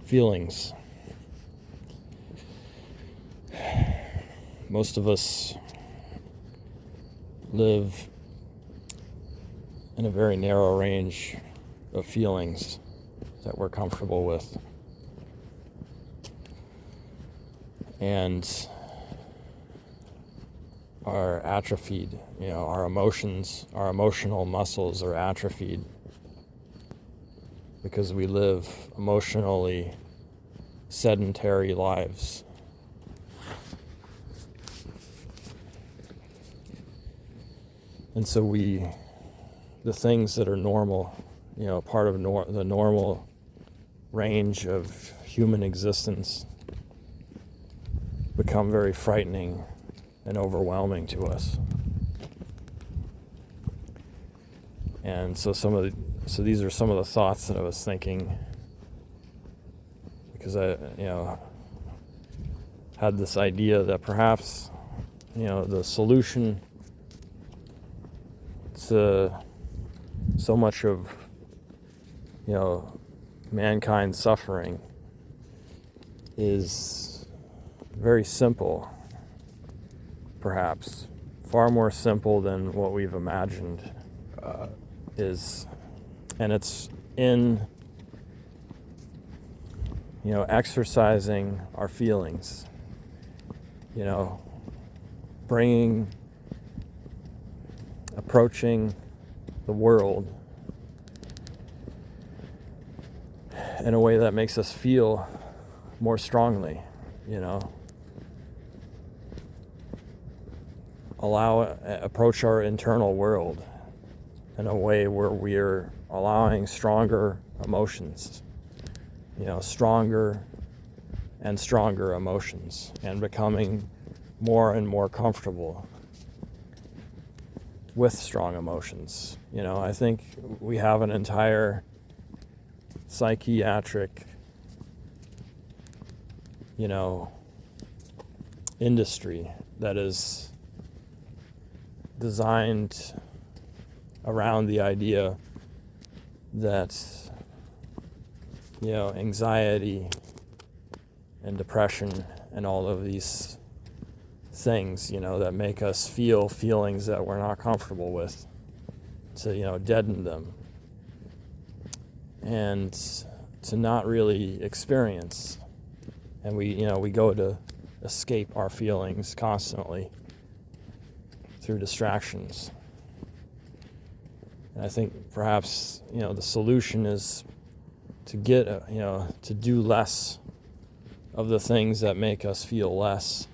Feelings. Most of us live in a very narrow range of feelings that we're comfortable with. And are atrophied. Our emotions, our emotional muscles are atrophied because we live emotionally sedentary lives. And so the things that are normal, part of the normal range of human existence become very frightening and overwhelming to us. And so these are some of the thoughts that I was thinking, because I had this idea that perhaps the solution to so much of mankind's suffering is very simple, perhaps far more simple than what we've imagined is, and it's in exercising our feelings, approaching the world in a way that makes us feel more strongly, approach our internal world in a way where we're allowing stronger emotions, stronger and stronger emotions, and becoming more and more comfortable with strong emotions. I think we have an entire psychiatric, industry that is designed around the idea that, anxiety and depression and all of these things, that make us feel feelings that we're not comfortable with, to, deaden them and to not really experience. And we go to escape our feelings constantly through distractions. And I think perhaps, the solution is to get, to do less of the things that make us feel less,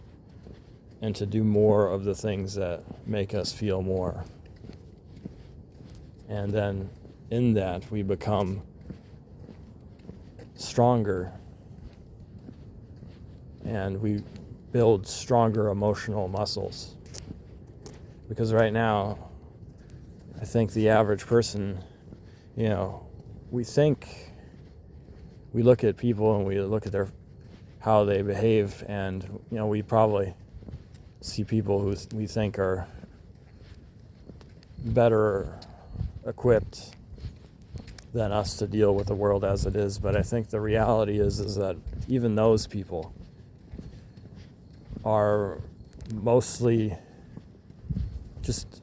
and to do more of the things that make us feel more. And then in that we become stronger, and we build stronger emotional muscles. Because right now, I think the average person, we look at people and we look at how they behave, and we probably see people who we think are better equipped than us to deal with the world as it is. But I think the reality is that even those people are mostly just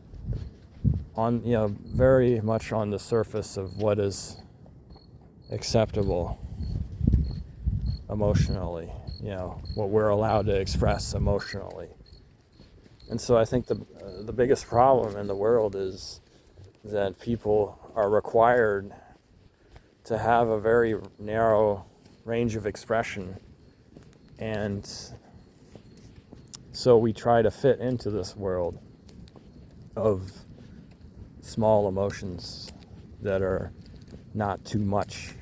on, very much on the surface of what is acceptable emotionally, what we're allowed to express emotionally. And so I think the biggest problem in the world is that people are required to have a very narrow range of expression, and so we try to fit into this world of small emotions that are not too much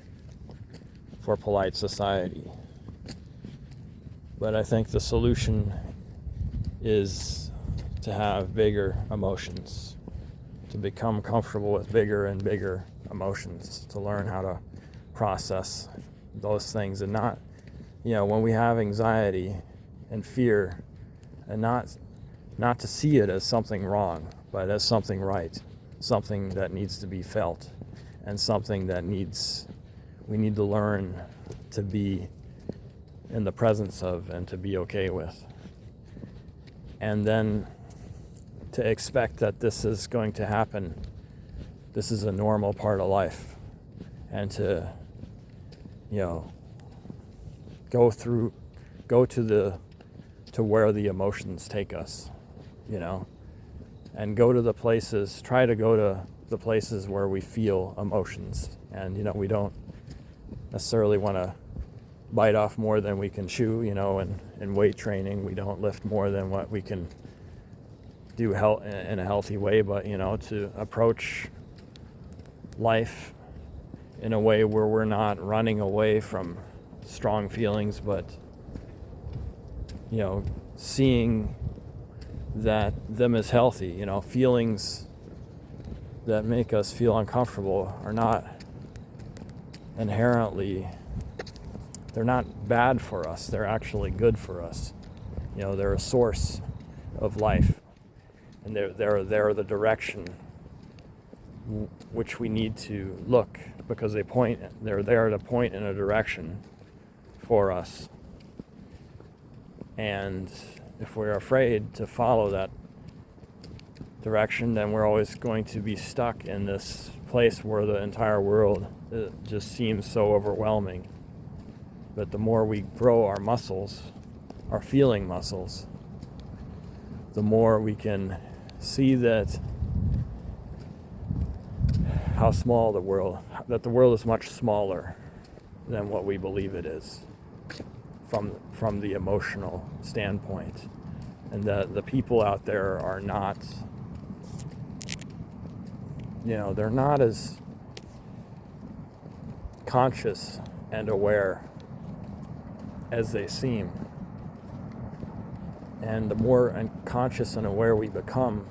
for polite society. But I think the solution is to have bigger emotions, to become comfortable with bigger and bigger emotions, to learn how to process those things, and not, when we have anxiety and fear, and not to see it as something wrong, but as something right, something that needs to be felt, and something that needs we need to learn to be in the presence of and to be okay with. And then to expect that this is going to happen. This is a normal part of life. And to, go to where the emotions take us, and try to go to the places where we feel emotions. And, we don't necessarily want to bite off more than we can chew, and in weight training, we don't lift more than what we can do in a healthy way, but, to approach life in a way where we're not running away from strong feelings, but, seeing that them as healthy, feelings that make us feel uncomfortable are not inherently, they're not bad for us. They're actually good for us. They're a source of life, and they're the direction which we need to look, because they're there to point in a direction for us. And if we're afraid to follow that direction, then we're always going to be stuck in this place where the entire world just seems so overwhelming. But the more we grow our muscles, our feeling muscles, the more we can see that that the world is much smaller than what we believe it is from the emotional standpoint. And that the people out there are not, they're not as conscious and aware as they seem. And the more unconscious and aware we become,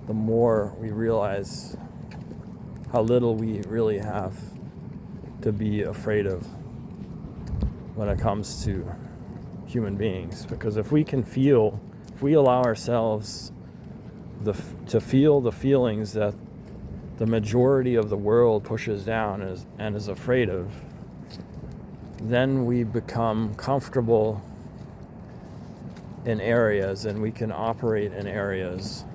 the more we realize how little we really have to be afraid of when it comes to human beings. Because if we allow ourselves to feel the feelings that the majority of the world pushes down and is afraid of, then we become comfortable in areas, and we can operate in areas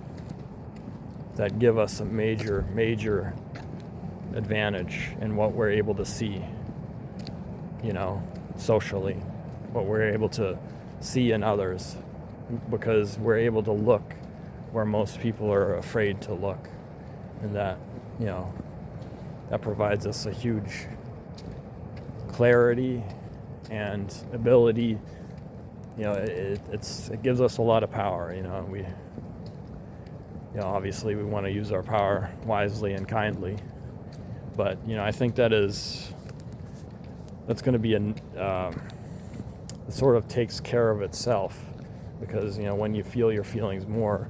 that give us a major advantage in what we're able to see, socially, what we're able to see in others, because we're able to look where most people are afraid to look. And that, that provides us a huge clarity and ability. It gives us a lot of power. We obviously we want to use our power wisely and kindly, but I think that's going to be it sort of takes care of itself, because when you feel your feelings more,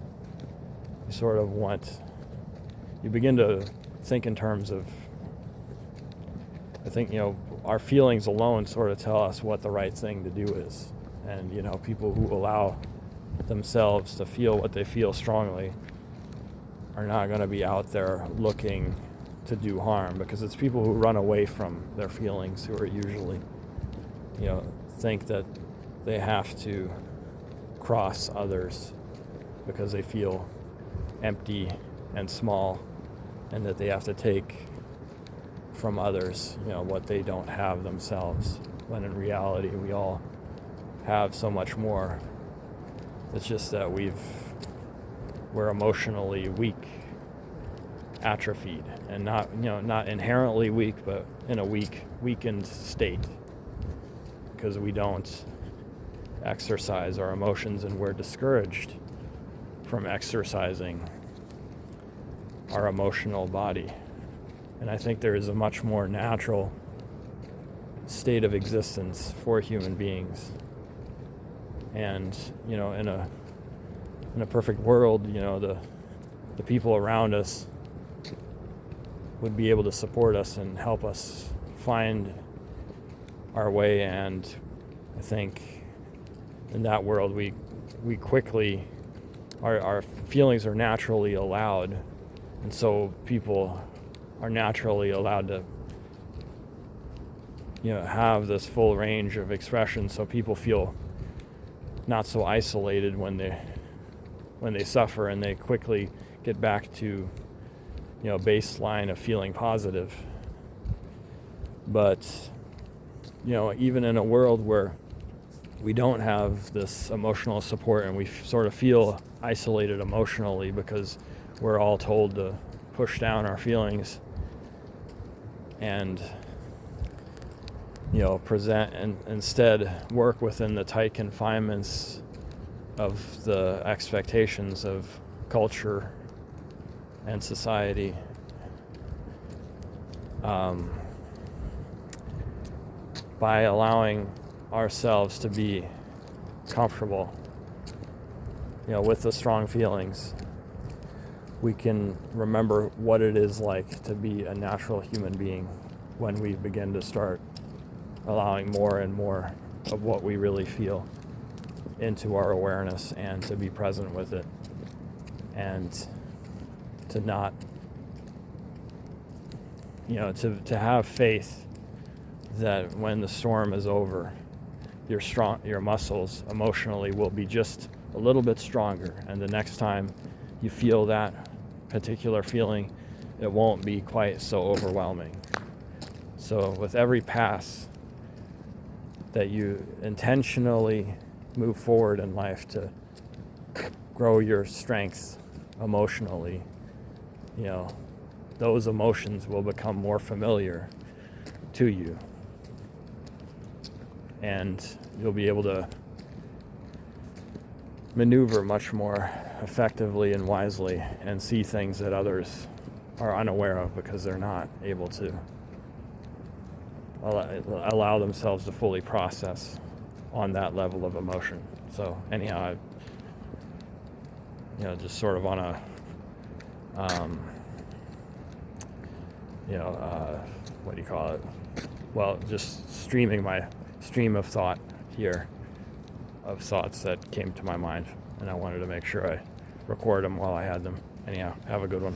you begin to think in terms of, I think our feelings alone sort of tell us what the right thing to do is. And people who allow themselves to feel what they feel strongly are not going to be out there looking to do harm, because it's people who run away from their feelings who are usually think that they have to cross others because they feel empty and small, and that they have to take from others what they don't have themselves, when in reality we all have so much more. It's just that we're emotionally weak, atrophied, and not inherently weak, but in a weakened state, because we don't exercise our emotions, and we're discouraged from exercising our emotional body. And I think there is a much more natural state of existence for human beings. And in a perfect world, the people around us would be able to support us and help us find our way. And I think in that world, we quickly, our feelings are naturally allowed, and so people are naturally allowed to have this full range of expression, so people feel not so isolated when they suffer, and they quickly get back to baseline of feeling positive. But even in a world where we don't have this emotional support and we sort of feel isolated emotionally because we're all told to push down our feelings and present and instead work within the tight confinements of the expectations of culture and society. By allowing ourselves to be comfortable, with the strong feelings, we can remember what it is like to be a natural human being when we begin to start allowing more and more of what we really feel into our awareness, and to be present with it, and to not, to have faith that when the storm is over, your muscles emotionally will be just a little bit stronger, and the next time you feel that particular feeling, it won't be quite so overwhelming. So with every pass that you intentionally move forward in life to grow your strength emotionally, those emotions will become more familiar to you, and you'll be able to maneuver much more effectively and wisely, and see things that others are unaware of because they're not able to allow themselves to fully process on that level of emotion. So anyhow, just sort of on a what do you call it? Well, just streaming my stream of thought here, of thoughts that came to my mind, and I wanted to make sure I record them while I had them. Anyhow, have a good one.